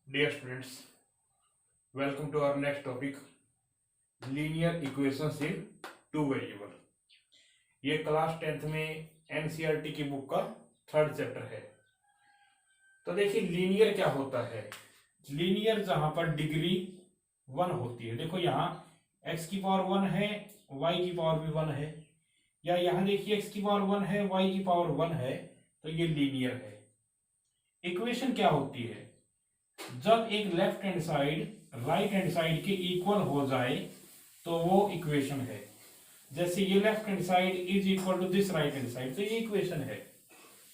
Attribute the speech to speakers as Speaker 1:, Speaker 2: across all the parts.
Speaker 1: Dear students, welcome to our next topic, linear equations in two variable। ये class 10th में NCERT की book का third chapter है। तो देखिए लीनियर क्या होता है। लीनियर जहां पर डिग्री 1 होती है, देखो यहाँ x की पावर 1 है, y की पावर भी 1 है, या यहाँ देखिए x की पावर 1 है, y की पावर 1 है, तो ये लीनियर है। इक्वेशन क्या होती है, जब एक left hand side right hand side के इक्वल हो जाए तो वो इक्वेशन है। जैसे ये left hand side is equal to this right hand side, तो ये इक्वेशन है।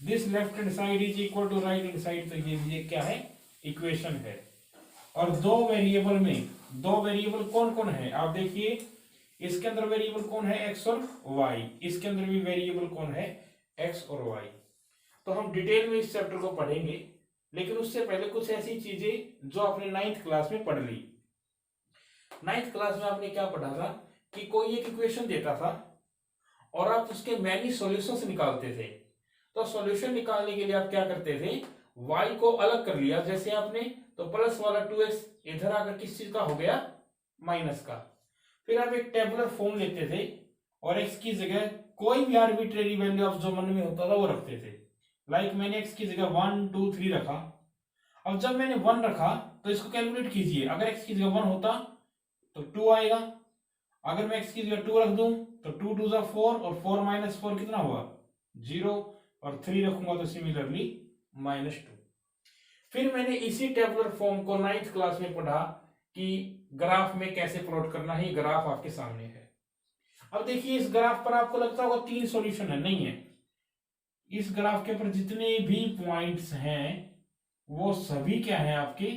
Speaker 1: This left hand side is equal to right hand side, तो ये क्या है, इक्वेशन है। और दो वेरिएबल में, दो वेरिएबल कौन कौन है, आप देखिए इसके अंदर वेरिएबल कौन है, एक्स और वाई, इसके अंदर भी वेरिएबल कौन है, एक्स और वाई। तो हम डिटेल में इस चैप्टर को पढ़ेंगे, लेकिन उससे पहले कुछ ऐसी चीजें जो आपने 9th क्लास में पढ़ ली। 9th क्लास में आपने क्या पढ़ा था कि कोई एक इक्वेशन देता था और आप उसके मैनी सॉल्यूशंस निकालते थे। तो सॉल्यूशन निकालने के लिए आप क्या करते थे, y को अलग कर लिया, जैसे आपने तो प्लस वाला 2x इधर आकर किस चीज का हो गया, माइनस का। फिर आप एक टेबुलर फॉर्म लेते थे और x की जगह कोई भी आर्बिट्रेरी वैल्यू आप जो मन में होता था वो रखते थे। लाइक मैंने x की जगह 1 2 3 रखा। अब जब मैंने 1 रखा तो इसको कैलकुलेट कीजिए, अगर x की जगह 1 होता तो 2 आएगा। अगर मैं x की जगह 2 रख दूं तो 2 2 4 और 4 माइनस 4 कितना हुआ, 0, और 3 रखूंगा तो सिमिलरली -2। फिर मैंने इसी टेबुलर फॉर्म को 9th क्लास में पढ़ा कि ग्राफ में कैसे प्लॉट करना है। ग्राफ आपके सामने है। अब देखिए इस ग्राफ पर आपको लगता होगा 3 सॉल्यूशन है, नहीं है। इस ग्राफ के ऊपर जितने भी पॉइंट्स हैं वो सभी क्या है, आपके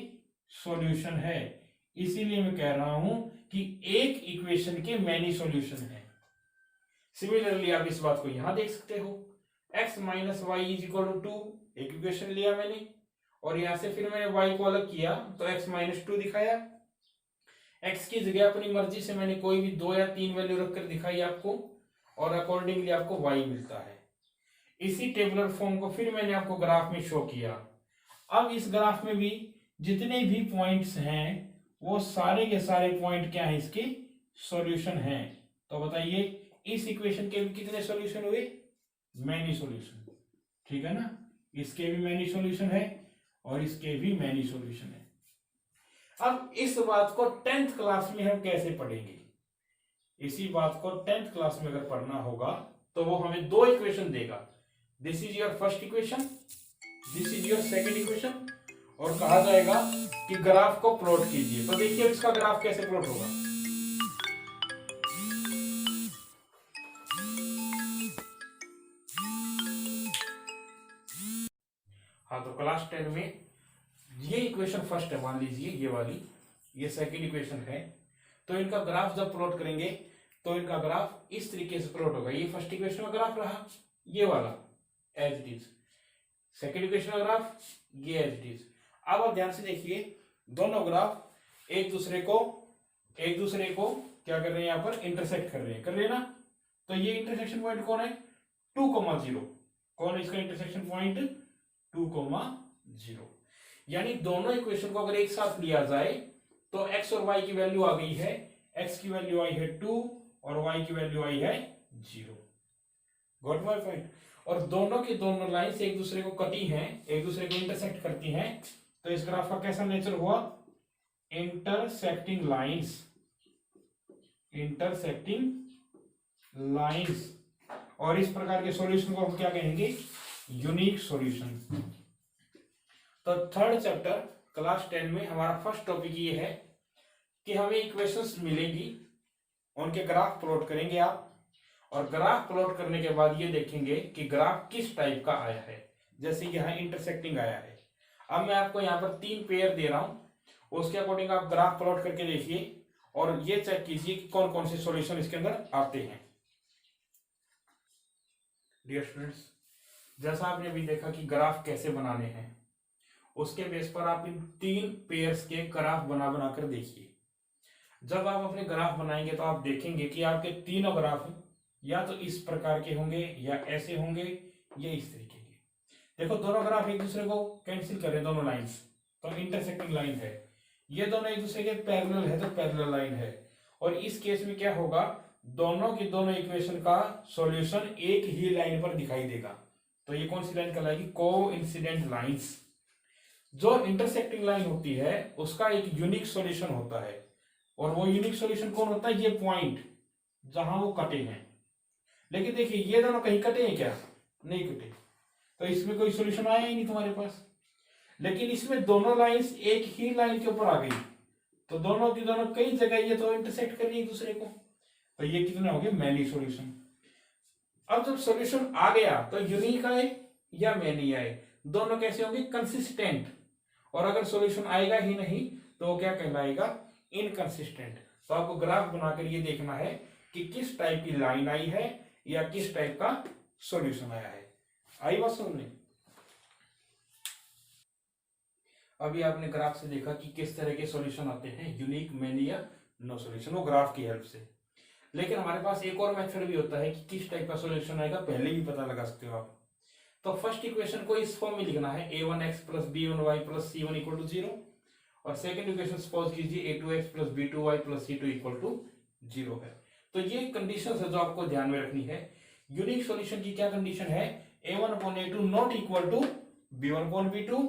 Speaker 1: सॉल्यूशन है। इसीलिए मैं कह रहा हूं कि एक इक्वेशन के मैनी सॉल्यूशन है। सिमिलरली आप इस बात को यहां देख सकते हो, x minus y is equal to 2, एक इक्वेशन लिया मैंने, और यहां से फिर मैंने y को अलग किया तो x माइनस 2 दिखाया। x की जगह अपनी मर्जी से मैंने कोई भी 2 या 3 वैल्यू रखकर दिखाई आपको, और अकॉर्डिंगली आपको y मिलता है। इसी टेबुलर फॉर्म को फिर मैंने आपको ग्राफ में शो किया। अब इस ग्राफ में भी जितने भी पॉइंट्स हैं वो सारे के सारे पॉइंट क्या है, इसके सॉल्यूशन हैं। तो बताइए इस इक्वेशन के भी कितने सॉल्यूशन हुए, मैनी सॉल्यूशन, ठीक है ना। इसके भी मैनी सॉल्यूशन है और इसके भी मैनी सॉल्यूशन है। अब इस बात को 10th क्लास में हम कैसे पढ़ेंगे, इसी बात को 10th क्लास में अगर पढ़ना होगा तो वो हमें दो इक्वेशन देगा। This is your first equation, this is your second equation, और कहा जाएगा कि ग्राफ को प्लॉट कीजिए। तो देखिए इसका ग्राफ कैसे प्लॉट होगा। हाँ, तो क्लास 10 में ये इक्वेशन फर्स्ट है, मान लीजिए ये वाली, ये सेकेंड इक्वेशन है। तो इनका ग्राफ जब प्लॉट करेंगे तो इनका ग्राफ इस तरीके से प्लॉट होगा। ये फर्स्ट इक्वेशन का ग्राफ रहा, ये वाला as it is, second equation का ग्राफ ये एज इट इज। अब आप ध्यान से देखिए, दोनों ग्राफ एक दूसरे को क्या कर रहे हैं, यहाँ पर इंटरसेक्ट कर रहे हैं ना। तो ये इंटरसेक्शन पॉइंट कौन है, 2,0। कौन है इसका इंटरसेक्शन पॉइंट, 2,0। यानी दोनों इक्वेशन को अगर एक साथ लिया जाए तो x और y की वैल्यू आ गई है, x की वैल्यू आई है 2 और y की वैल्यू आई है 0। Got my point. और दोनों की दोनों लाइंस एक दूसरे को कटी हैं, एक दूसरे को इंटरसेक्ट करती हैं। तो इस ग्राफ का कैसा नेचर हुआ, इंटरसेक्टिंग लाइंस, इंटरसेक्टिंग लाइंस। और इस प्रकार के सॉल्यूशन को हम क्या कहेंगे, यूनिक सॉल्यूशन। तो थर्ड चैप्टर क्लास 10 में हमारा फर्स्ट टॉपिक ये है कि हमें इक्वेशंस मिलेंगी, उनके ग्राफ प्लॉट करेंगे आप, और ग्राफ प्लॉट करने के बाद ये देखेंगे कि ग्राफ किस टाइप का आया है। जैसे यहाँ इंटरसेक्टिंग आया है। अब मैं आपको यहाँ पर 3 पेयर दे रहा हूं, उसके अकॉर्डिंग आप ग्राफ प्लॉट करके देखिए और ये चेक कीजिए कि कौन कौन से सॉल्यूशन इसके अंदर आते हैं। डियर स्टूडेंट्स, जैसा आपने अभी देखा कि ग्राफ कैसे बनाने हैं, उसके बेस पर आप इन 3 पेयर्स के ग्राफ बना बना कर देखिए। जब आप अपने ग्राफ बनाएंगे तो आप देखेंगे कि आपके तीनों ग्राफ या तो इस प्रकार के होंगे, या ऐसे होंगे, या इस तरीके के। देखो दोनों ग्राफ एक दूसरे को कैंसिल कर रहे हैं, दोनों लाइंस। तो इंटरसेक्टिंग लाइन है, ये दोनों एक दूसरे के पैरेलल है तो पैरेलल लाइन है। और इस केस में क्या होगा, दोनों की दोनों इक्वेशन का सॉल्यूशन एक ही लाइन पर दिखाई देगा। तो ये कौन सी लाइन कहलाएगी, कोइंसिडेंट लाइंस। जो इंटरसेक्टिंग लाइन होती है उसका एक यूनिक सॉल्यूशन होता है, और वो यूनिक सॉल्यूशन कौन होता है, ये पॉइंट जहां वो कटे हैं। लेकिन देखिए ये दोनों कहीं कटे हैं क्या, नहीं कटे, तो इसमें कोई सॉल्यूशन आया ही नहीं तुम्हारे पास। लेकिन इसमें दोनों लाइंस एक ही लाइन के ऊपर आ गई, तो दोनों की दोनों कई जगह ये तो इंटरसेक्ट कर रही है एक दूसरे को, तो ये कितने हो गए, मैनी सॉल्यूशन। अब जब सॉल्यूशन आ गया तो यूनिक आए या मैनी आए, दोनों कैसे होंगे, कंसिस्टेंट। और अगर सॉल्यूशन आएगा ही नहीं तो वो क्या कहलाएगा, इनकंसिस्टेंट। तो आपको ग्राफ बनाकर ये देखना है कि किस टाइप की लाइन आई है या किस टाइप का सॉल्यूशन आया है। आई बात समझ। अभी आपने ग्राफ से देखा कि किस तरह के सॉल्यूशन आते हैं, यूनिक, मैनी या नो सॉल्यूशन, वो ग्राफ की हेल्प से। लेकिन हमारे पास एक और मेथड भी होता है कि किस टाइप का सॉल्यूशन आएगा पहले भी पता लगा सकते हो आप। तो फर्स्ट इक्वेशन को इस फॉर्म में लिखना है, a1x plus b1y plus c1 equal to 0। और सेकंड इक्वेशन सपोज कीजिए a2x plus b2y plus c2 equal to 0 है। तो ये कंडीशन है जो आपको ध्यान में रखनी है। यूनिक सॉल्यूशन की क्या कंडीशन है, a1 upon a2 not equal to b1 upon b2।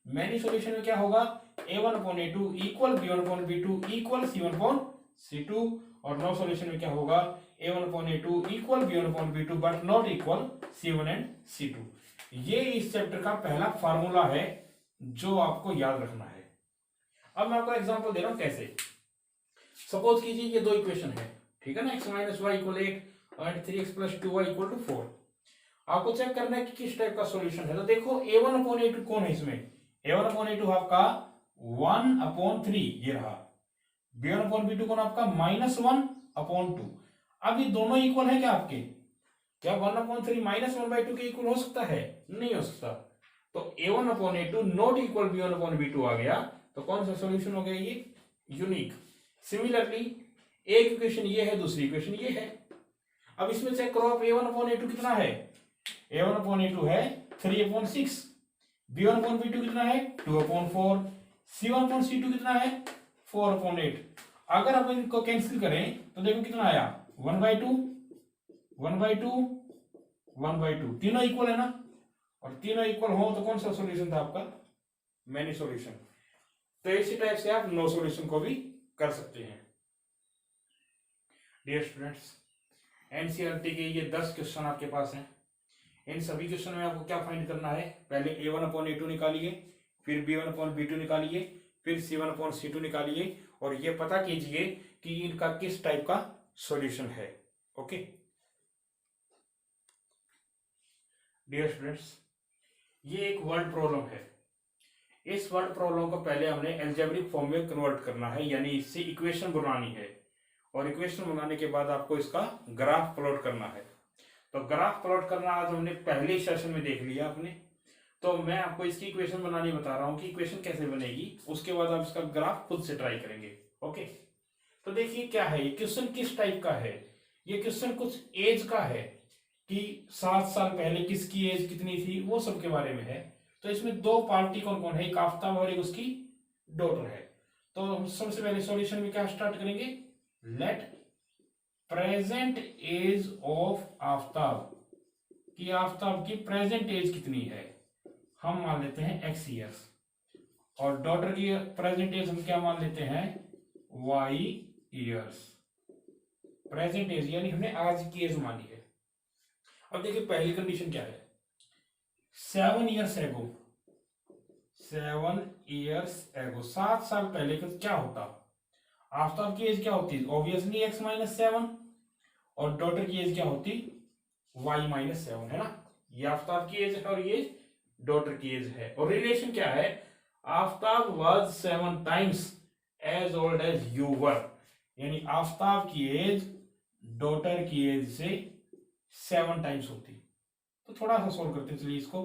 Speaker 1: Many solution में क्या होगा, a1 upon a2 equal b1 upon b2 equal c1 upon c2। और नो सॉल्यूशन में क्या होगा, a1 upon a2 equal b1 upon b2 but not equal c1 and c2। ये इस chapter का पहला फार्मूला है जो आपको याद रखना है। अब मैं आपको एग्जांपल दे रहा हूं कैसे। सपोज कीजिए ये दो इक्वेशन है, ठीक है ना, x माइनस वाई इक्वल 8 और 3x plus 2y equal to 4। आपको चेक करना है कि किस टाइप का सॉल्यूशन है। तो देखो a1 अपॉन a2 कौन है इसमें, a1 अपॉन a2 आपका 1 अपॉन 3 ये रहा, b1 अपॉन b2 कौन आपका -1 अपॉन 2। अब ये दोनों इक्वल है क्या आपके, क्या 1 अपॉन 3 -1/2 के इक्वल हो सकता है, नहीं हो सकता। तो a1 upon a2 not equal b1 upon b2 आ गया, तो कौन सा सॉल्यूशन हो गया, ये यूनिक। सिमिलरली एक इक्वेशन ये है, दूसरी इक्वेशन ये है। अब इसमें चेक करो आप, a1 अपॉन a2 कितना है, a1 अपॉन a2 है 3 अपॉन 6, b1 अपॉन b2 कितना है 2 अपॉन 4, c1 अपॉन c2 कितना है 4 अपॉन 8। अगर आप इनको कैंसिल करें तो देखो कितना आया, 1/2 1/2 1/2, तीनों इक्वल है ना। और तीनों इक्वल हो तो कौन सा सॉल्यूशन था आपका, मैनी सॉल्यूशन। तो इसी टाइप से आप नो सॉल्यूशन को भी कर सकते हैं। डियर स्टूडेंट्स, एनसीईआरटी के ये 10 क्वेश्चन आपके पास हैं। इन सभी क्वेश्चन में आपको क्या फाइंड करना है, पहले a1 अपॉन a2 निकालिए, फिर b1 अपॉन b2 निकालिए, फिर c1 अपॉन c2 निकालिए, और ये पता कीजिए कि इनका किस टाइप का सॉल्यूशन है। ओके डियर स्टूडेंट्स, ये एक वर्ड प्रॉब्लम है। इस वर्ड प्रॉब्लम को पहले हमने एल्जेब्रिक फॉर्म में कन्वर्ट करना है, यानी इससे इक्वेशन बनानी है, और इक्वेशन बनाने के बाद आपको इसका ग्राफ प्लॉट करना है। तो ग्राफ प्लॉट करना आज हमने पहले सेशन में देख लिया आपने। तो मैं आपको इसकी इक्वेशन बनानी बता रहा हूं कि इक्वेशन कैसे बनेगी, उसके बाद आप इसका ग्राफ खुद से ट्राई करेंगे। ओके, तो देखिए क्या है ये क्वेश्चन, किस टाइप का है। ये क्वेश्चन कुछ एज का है कि 7 साल पहले किसकी एज कितनी थी, वो सब के बारे में है। तो इसमें दो पार्टी कौन कौन है, एक आफ्ताब और एक उसकी डॉटर है। तो हम सबसे पहले सॉल्यूशन में क्या स्टार्ट करेंगे, let present age of Aftab, कि आफ्ताब की प्रेजेंट एज कितनी है, हम मान लेते हैं x ईयर्स, और डॉटर की प्रेजेंट एज हम क्या मान लेते हैं, y ईयर्स। प्रेजेंट एज यानी हमने आज की एज मानी है। अब देखिए पहली कंडीशन क्या है, 7 ईयर्स एगो, 7 ईयर्स एगो, 7 साल पहले का क्या होता, आफ्ताब की एज क्या होती, ऑब्वियसली x माइनस 7, और डॉटर की एज क्या होती, y माइनस 7, है ना। ये आफ्ताब की एज है और ये डॉटर की एज है। और रिलेशन क्या है, Aftab was 7 times as old as you were, यानी आफ्ताब की एज डॉटर की एज से 7 टाइम्स होती। तो थोड़ा सा सोल्व करते हैं, चलिए इसको।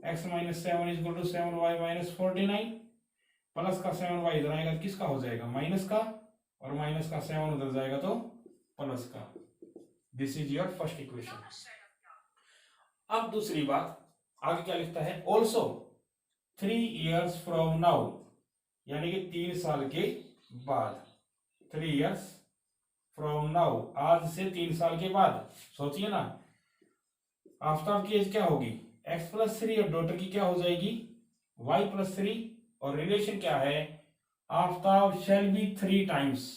Speaker 1: x minus 7 is equal to 7y minus 49, plus का 7y इधर आएगा किसका हो जाएगा, माइनस का, और माइनस का 7 उधर जाएगा तो प्लस का। This is your first equation. अब दूसरी बात, आगे क्या लिखता है, ऑल्सो 3 years फ्रॉम नाउ, यानी कि 3 साल के बाद, 3 years फ्रॉम नाउ, आज से 3 साल के बाद। सोचिए ना, आफ्ताब की एज क्या होगी, x+3, और डॉटर की क्या हो जाएगी, y+3, और रिलेशन क्या है, Aftab shall be 3 times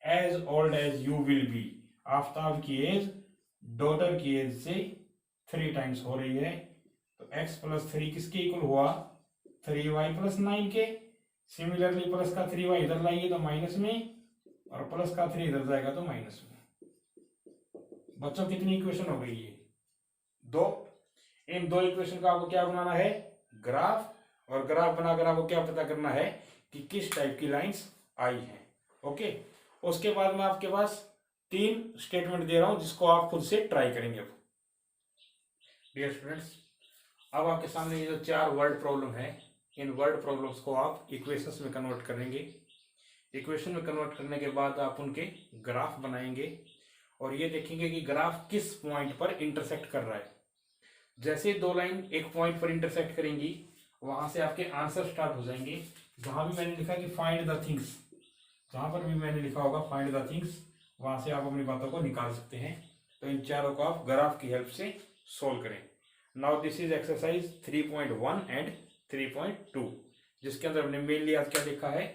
Speaker 1: as old as you will be. Aftab की एज डॉटर की एज से 3 times हो रही है, तो x+3 किसके इक्वल हुआ, 3y+9 के। सिमिलरली प्लस का 3y इधर लाइए तो माइनस में, और प्लस का 3 इधर जाएगा तो माइनस में। बच्चों कितनी इक्वेशन हो गई है, 2। इन 2 इक्वेशन का आपको क्या बनाना है, ग्राफ, और ग्राफ बनाकर आपको क्या पता करना है कि किस टाइप की लाइंस आई हैं। ओके, उसके बाद मैं आपके पास 3 स्टेटमेंट दे रहा हूं जिसको आप खुद से ट्राई करेंगे। अब डियर स्टूडेंट्स, अब आपके सामने ये जो 4 वर्ड प्रॉब्लम है, इन वर्ड प्रॉब्लम्स को आप इक्वेशंस में कन्वर्ट करेंगे। इक्वेशन में कन्वर्ट करने के बाद आप उनके ग्राफ बनाएंगे, और ये देखेंगे कि ग्राफ किस पॉइंट पर इंटरसेक्ट कर रहा है। जैसे 2 लाइन एक पॉइंट पर इंटरसेक्ट करेंगी, वहां से आपके आंसर स्टार्ट हो जाएंगे। जहां भी मैंने लिखा कि फाइंड द थिंग्स, जहां पर भी मैंने लिखा होगा फाइंड द थिंग्स, वहां से आप अपनी बातों को निकाल सकते हैं। तो इन चारों को आप ग्राफ की हेल्प से सोल्व करें। Now this is exercise 3.1 and 3.2, जिसके अंदर हमने मेनली आज क्या देखा है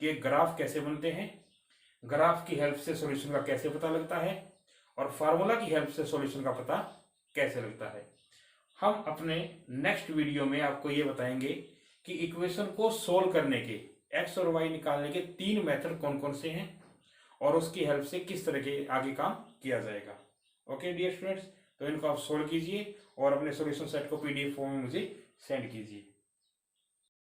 Speaker 1: कि ग्राफ कैसे बनते हैं, ग्राफ की हेल्प से सॉल्यूशन का कैसे पता लगता है, और फार्मूला की हेल्प से सॉल्यूशन का पता कैसे लगता है। हम अपने नेक्स्ट वीडियो में आपको ये बताएंगे कि इक्वेशन को सोल्व करने के, एक्स और वाई निकालने के 3 मेथड कौन कौन से हैं, और उसकी हेल्प से किस तरह के आगे काम किया जाएगा। ओके डियर स्टूडेंट्स, तो इनको आप सोल्व कीजिए और अपने सॉल्यूशन सेट को पीडीएफ फॉर्म में मुझे सेंड कीजिए।